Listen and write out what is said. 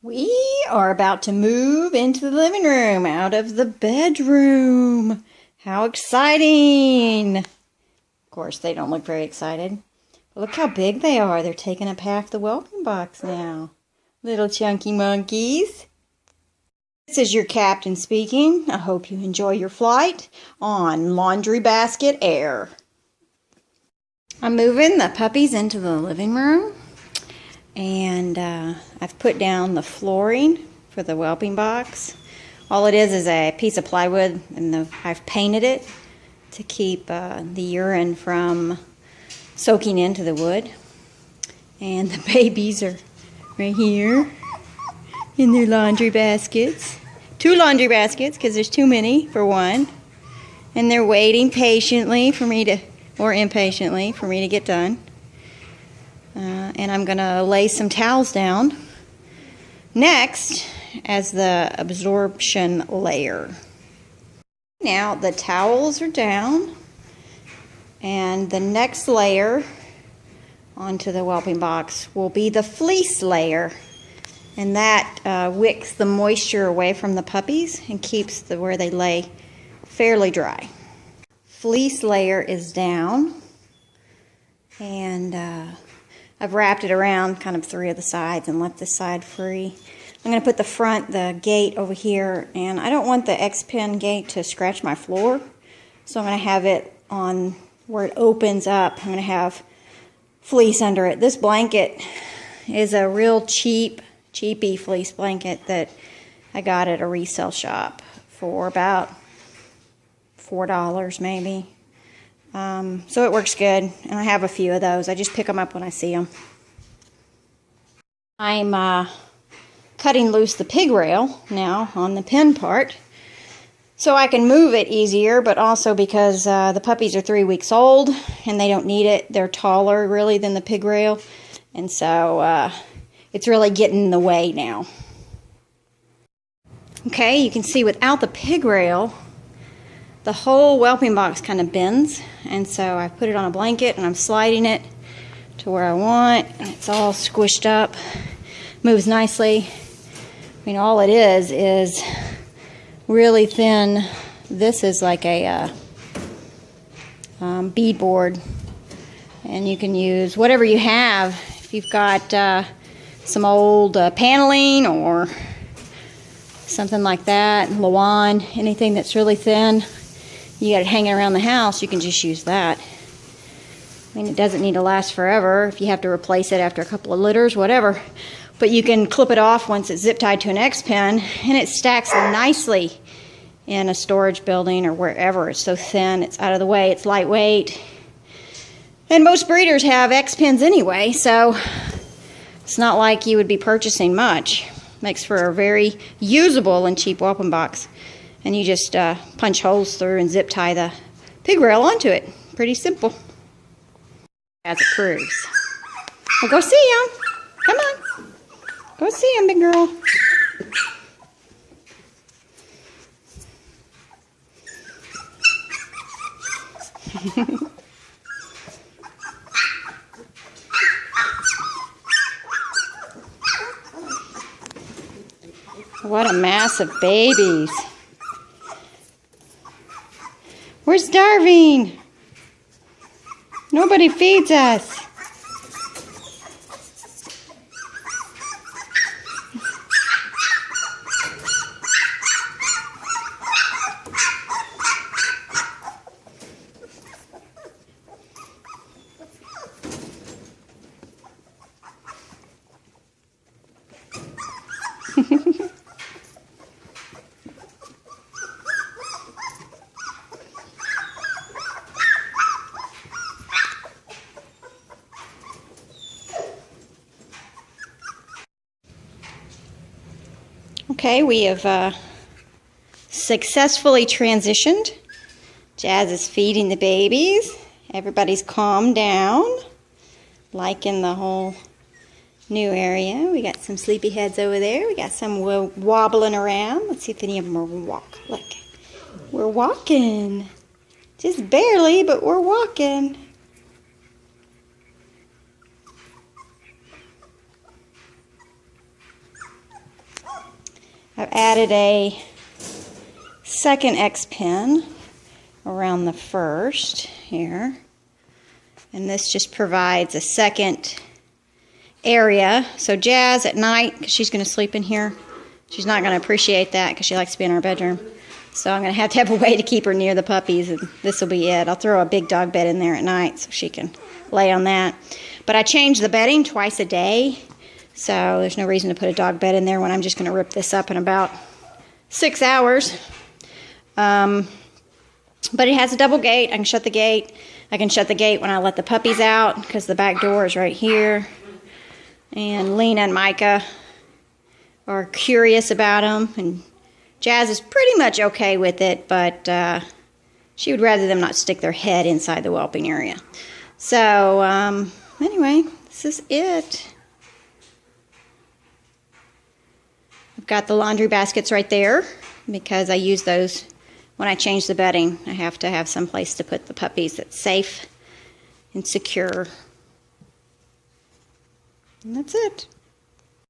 We are about to move into the living room out of the bedroom. How exciting! Of course, they don't look very excited. But look how big they are. They're taking up half the whelping box now. Little chunky monkeys. This is your captain speaking. I hope you enjoy your flight on Laundry Basket Air. I'm moving the puppies into the living room. And I've put down the flooring for the whelping box. All it is a piece of plywood, and I've painted it to keep the urine from soaking into the wood. And the babies are right here in their laundry baskets. 2 laundry baskets, because there's too many for one. And they're waiting patiently for me to, or impatiently, for me to get done. And I'm going to lay some towels down next as the absorption layer. Now the towels are down, and the next layer onto the whelping box will be the fleece layer, and that wicks the moisture away from the puppies and keeps where they lay fairly dry. Fleece layer is down, and I've wrapped it around kind of 3 of the sides and left this side free. I'm going to put the gate over here, and I don't want the X-Pin gate to scratch my floor, so I'm going to have it on where it opens up. I'm going to have fleece under it. This blanket is a real cheapy fleece blanket that I got at a resale shop for about $4 maybe. So it works good, and I have a few of those. I just pick them up when I see them. I'm cutting loose the pig rail now on the pin part so I can move it easier, but also because the puppies are 3 weeks old and they don't need it. They're taller really than the pig rail, and so it's really getting in the way now. Okay, you can see without the pig rail, the whole whelping box kind of bends, and so I put it on a blanket and I'm sliding it to where I want, and it's all squished up, moves nicely. I mean, all it is really thin. This is like a beadboard, and you can use whatever you have. If you've got some old paneling or something like that, lawn, anything that's really thin, you got it hanging around the house, you can just use that. I mean, it doesn't need to last forever if you have to replace it after a couple of litters, whatever. But you can clip it off once it's zip tied to an X-Pin, and it stacks nicely in a storage building or wherever. It's so thin, it's out of the way, it's lightweight. And most breeders have X-Pins anyway, so it's not like you would be purchasing much. Makes for a very usable and cheap whelping box. And you just punch holes through and zip tie the pig rail onto it. Pretty simple. As it proves. Well, go see him. Come on. Go see him, big girl. What a mass of babies. We're starving. Nobody feeds us. Okay, we have successfully transitioned. Jazz is feeding the babies. Everybody's calmed down, liking the whole new area. We got some sleepyheads over there. We got some wobbling around. Let's see if any of them are walking. Look, we're walking. Just barely, but we're walking. I've added a second X pin around the first here. And this just provides a second area. So Jazz at night, because she's going to sleep in here, she's not going to appreciate that because she likes to be in our bedroom. So I'm going to have a way to keep her near the puppies, and this will be it. I'll throw a big dog bed in there at night so she can lay on that. But I change the bedding twice a day, so there's no reason to put a dog bed in there when I'm just going to rip this up in about 6 hours. But it has a double gate. I can shut the gate. I can shut the gate when I let the puppies out because the back door is right here. And Lena and Micah are curious about them, and Jazz is pretty much okay with it, but she would rather them not stick their head inside the whelping area. So, anyway, this is it. I've got the laundry baskets right there because I use those when I change the bedding. I have to have some place to put the puppies that's safe and secure. And that's it.